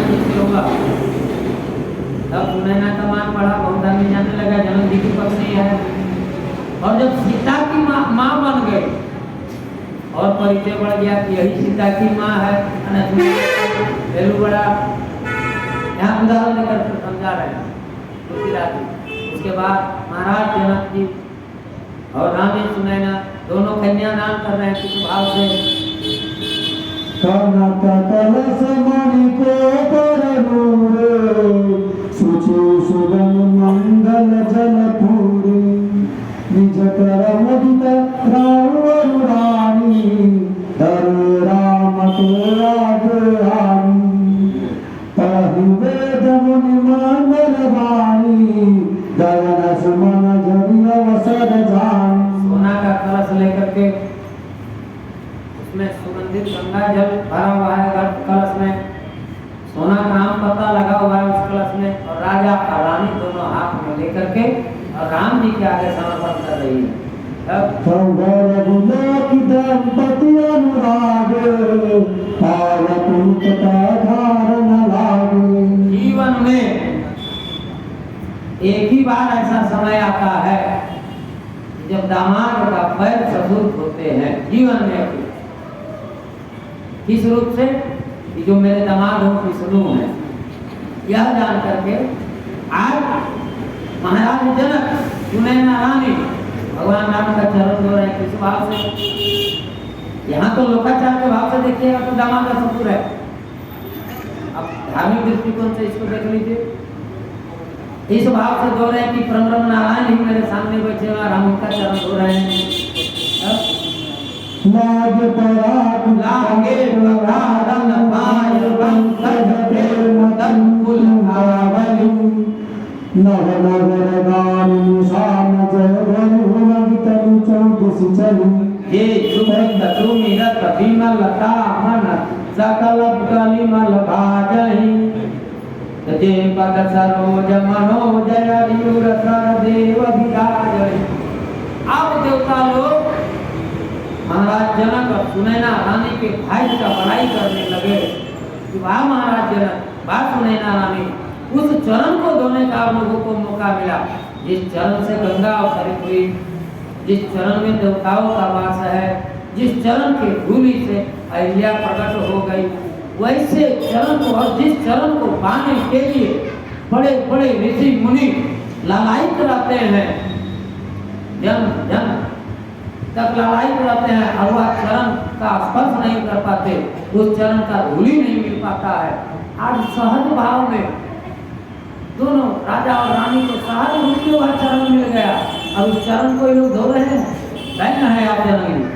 कैसे होगा। तब सुनैना का मान पढ़ा, बहुत आदमी जानने लगा जनक जी की पत्नी है। और जब सीता की माँ बन गई और परिचय बढ़ गया कि यही सीता की माँ है, पहलू बड़ा यहाँ उदाहरण लेकर समझा रहे हैं तुलसीदास जी। उसके बाद महाराज जनक जी और रानी सुनैना दोनों कन्यादान कर रहे हैं किस भाव से। कनक कलश मणि को परनूरे, सुचि सुगम मंगल जल पूरे, निज कर मुदित राम रानी, धरे राम के आगे आनी, ताहि वेद मुनि मंगल वाणी, गगन सुमन झरि अवसर जानी। सोना का कलश लेकर के उसमें सुगंधित गंगा जल भरा हुआ है, कलश में सोना का आम पत्ता लगा हुआ है उस कलश में, और राजा और रानी दोनों हाथ में लेकर के और राम जी के आगे समर्पण कर रही है। दंपति अनुराग, पावपूत का धारण लागे। जीवन में एक ही बार ऐसा समय आता है जब दामाद का पैर ससुर होते हैं जीवन में। किस रूप से कि जो मेरे दामाद हो विष्णु है, यह जान करके आज महाराज जनक सुनैना रानी भगवान राम का चरण धो रहे हैं किस भाव से। यहाँ तो लोकाचार के भाव से देखिएगा तो दामाद का ससुर है, अब धार्मिक दृष्टिकोण से इसको देख लीजिए। इस भाव से धो रहे हैं कि परम नारायण ही मेरे सामने बैठे हुए राम उनका चरण धो रहे हैं। लाग पराग लागे परागन पाय पंकज प्रेम कुल आवली, नव नगर गान निशान जय धनु लगितनु चौदस चलु। ये सुगंध सुमिरत विमल मन सकल कलिमल भाजहि, जे पद सरोज मनोज यूर सर देव विराजहि। अब देवता लोग महाराज जनक और सुनैना रानी के भाई का बड़ाई करने लगे कि वाह महाराज जनक, वाह सुनैना रानी, उस चरण को धोने का आप लोगों को मौका मिला जिस चरण से गंगा अवतरित हुई, जिस चरण में देवताओं का वास है, जिस चरण के धूलि से अहिल्या प्रकट हो गई, वैसे चरण को और जिस चरण को पाने के लिए बड़े बड़े ऋषि मुनि लालायित रहते हैं, जन जन तक लालायित रहते हैं और वह चरण का स्पर्श नहीं कर पाते, उस चरण का धूलि नहीं मिल पाता है। आज सहज भाव में दोनों राजा और रानी को सहज रूप में वह चरण मिल गया और उस चरण को लोग धो रहे हैं। कहना है आप जनक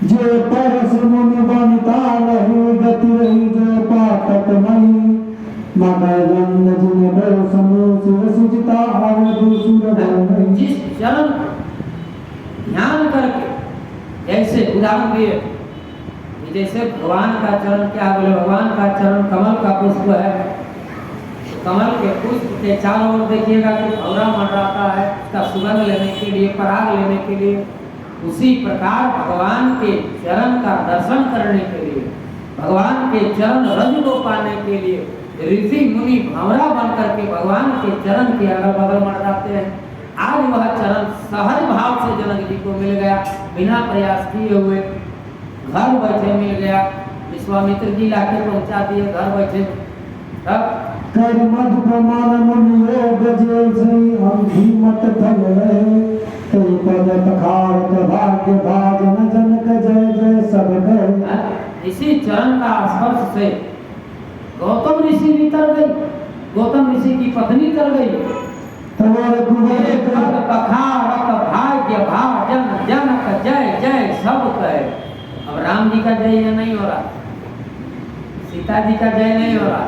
जो परस मुनि बनिता लहु गति रही, जो पातक नहीं मगर गंग जिन बल समूह सुजिता अवधि सुर बन। जिस चरण ध्यान करके, जैसे उदाहरण दिए, जैसे भगवान का चरण, क्या बोले, भगवान का चरण कमल का पुष्प है, कमल के पुष्प के चारों ओर देखिएगा कि भौरा मंडराता है उसका सुगंध लेने के लिए, पराग लेने के लिए। उसी प्रकार भगवान के चरण का दर्शन करने के लिए, भगवान के चरण रज को पाने के लिए ऋषि मुनि भंवरा बन करके भगवान के चरण के अगल बगल मंडराते हैं। आज वह चरण सहज भाव से जनक जी को मिल गया, बिना प्रयास किए हुए घर बैठे मिल गया। विश्वामित्र जी लाके पहुंचा दिए घर बैठे। तब कर मध प्रमाण मुनि योग जैसे हम हिम्मत धन है, कई पद तखारत भाग्य भाजन जनक जय जय सब गए। इसी चरण का स्पर्श से गौतम ऋषि भी तर गई, गौतम ऋषि की पत्नी तर गई। तवर कुबेर पद तखारत भाग्य भाजन जनक जय जय सब कहे। अब राम जी का जय नहीं हो रहा, सीता जी का जय नहीं हो रहा,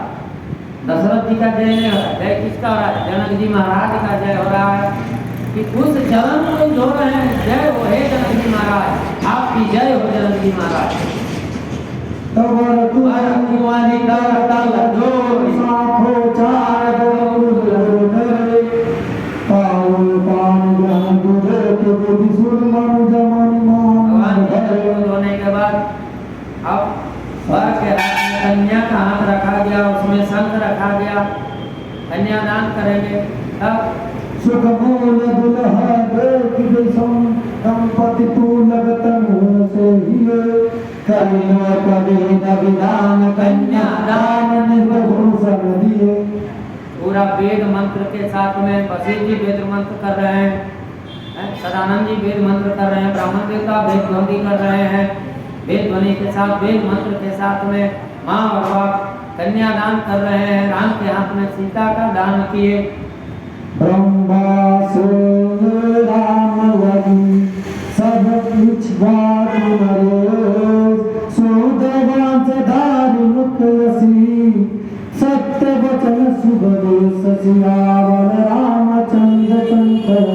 दशरथ जी का जय नहीं हो रहा, जय किसका हो रहा है? जनक जी महाराज का जय हो रहा है कि उस चरण को धो रहे हैं। जय हो हे जनक जी महाराज, आपकी जय हो जनक जी महाराज। तवर कुमारी तल जोर साखो चार गोरे, पावन पान जहां गुरे के बुद्धि सुर मन जमन मान। भगवान होने के बाद अब स्वर के हाथ में कन्या का हाथ रखा गया, उसमें सन कन्यादान करेंगे तब सुख मूल दुल्हा देख देशम संपत्ति तू लगतन से हिए करियो कभी न विधान कन्यादान निर्भूषण दिए। पूरा वेद मंत्र के साथ में वशिष्ठ जी वेद मंत्र कर रहे हैं, सदानंद जी वेद मंत्र कर रहे हैं, ब्राह्मण देवता वेद ध्वनि कर रहे हैं, वेद ध्वनि के साथ वेद मंत्र के साथ में माँ और बाप कन्यादान कर रहे हैं। राम के हाथ में सीता का दान किए। ब्रह्मा से राम लगी सब कुछ बात मरे सुदेवांश धारी मुख यसी सत्य वचन सुबदे ससियावर रामचंद्र शंकर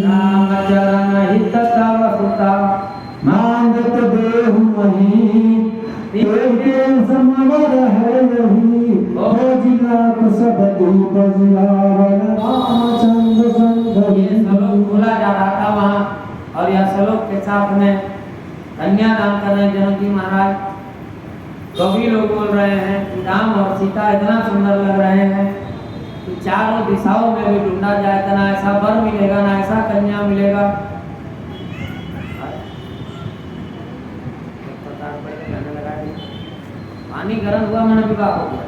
राम चरण हित तव सुता मांगत देहु मही तेरे समवर है यही भोजनाथ सब दीप जियावर रामचंद्र शंकर। ये श्लोक बोला जा रहा था वहाँ, और यह श्लोक के साथ में कन्यादान कर रहे हैं जनक जी महाराज। कवि लोग बोल रहे हैं कि राम और सीता इतना सुंदर लग रहे हैं कि चारों दिशाओं में भी ढूंढा जाए तो ना ऐसा वर मिलेगा ना ऐसा कन्या मिलेगा। पानी गर्म हुआ मैंने विवाह हो गया।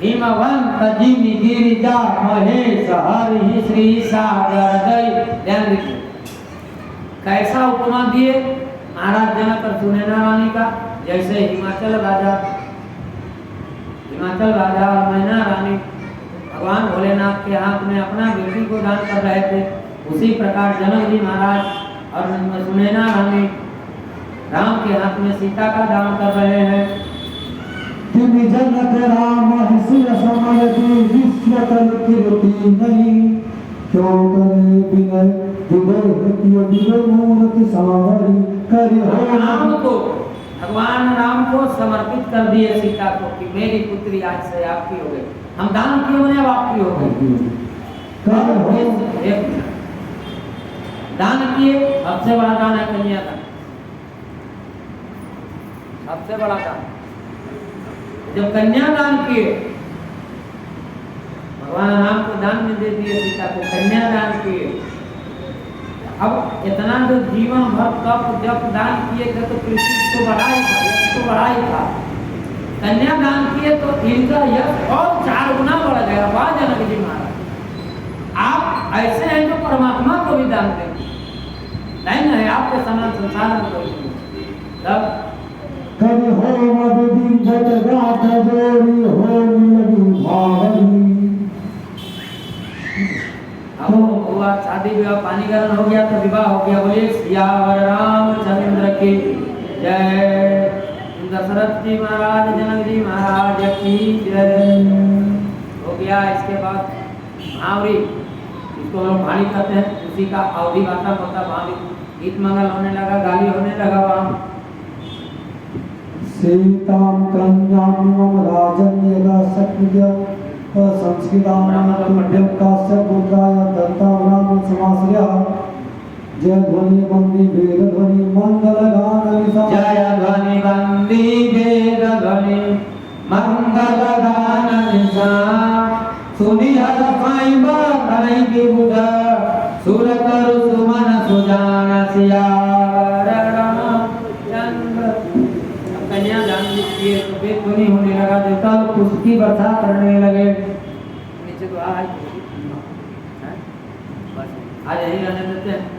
हिमवंत जिमि गिरिजा महेश हरि श्री सागर दई। ध्यान रखिए कैसा उपमा दिए महाराज जनक और सुनैना रानी का। जैसे हिमाचल राजा और मैना रानी भगवान भोलेनाथ के हाथ में अपना बेटी को दान कर रहे थे, उसी प्रकार जनक जी महाराज और सुनैना रानी राम के हाथ में सीता का दान कर रहे हैं। तिमि जनक राम हंसिय समरति विश्व कल कीर्ति नहीं क्यों करे विनय विदेह विदेह मूर्ति सावरी करि हो। राम को भगवान राम को समर्पित कर दिए सीता को कि मेरी पुत्री आज से आपकी हो गई। हम दान किए मैंने अब आपकी हो गई। दान किए सबसे बड़ा दान है कन्यादान, सबसे बड़ा दान। जब कन्यादान किए भगवान राम को दान में दे दिए सीता को, कन्यादान किए। अब इतना जो जीवन भर तप जब दान किए थे तो पृथ्वी तो बढ़ा ही था। कन्यादान किए तो इनका यश और 4 गुना बढ़ गया। वाह जनक जी महाराज, आप ऐसे हैं जो परमात्मा को भी दान देंगे। नहीं है आपके समान संसार में कोई नहीं। तब करि हो मधुदी जट गाथ जोरी हो लगी भावनी। हुआ शादी विवाह, पानी गर्म हो गया तो विवाह हो गया। बोलिए सियावर रामचंद्र की जय। दशरथ जी महाराज जनक जी महाराज की जय। हो गया। इसके बाद भावरी, इसको लोग भाड़ी कहते हैं, उसी का अवधि वाता होता भावी। गीत मंगल होने लगा, गाली होने लगा वहाँ। सीताम कन्याम राजन्यगा सत्य संस्कृताम तुभ्यं काश्यप पुत्राय दत्ताम राम समाश्रया। जय ध्वनि वंदी वेद ध्वनि मंगल गान निशा। जय ध्वनि वंदी वेद ध्वनि मंगल गान निशा। सुनि हर पाई बाई की बुझा सुर करु सुमन सुजान सियावर रामचंद्र। कन्यादान किए तो वेद ध्वनि होने लगा, देवता लोग पुष्प की वर्षा करने लगे। नीचे तो आज यही रहने देते हैं।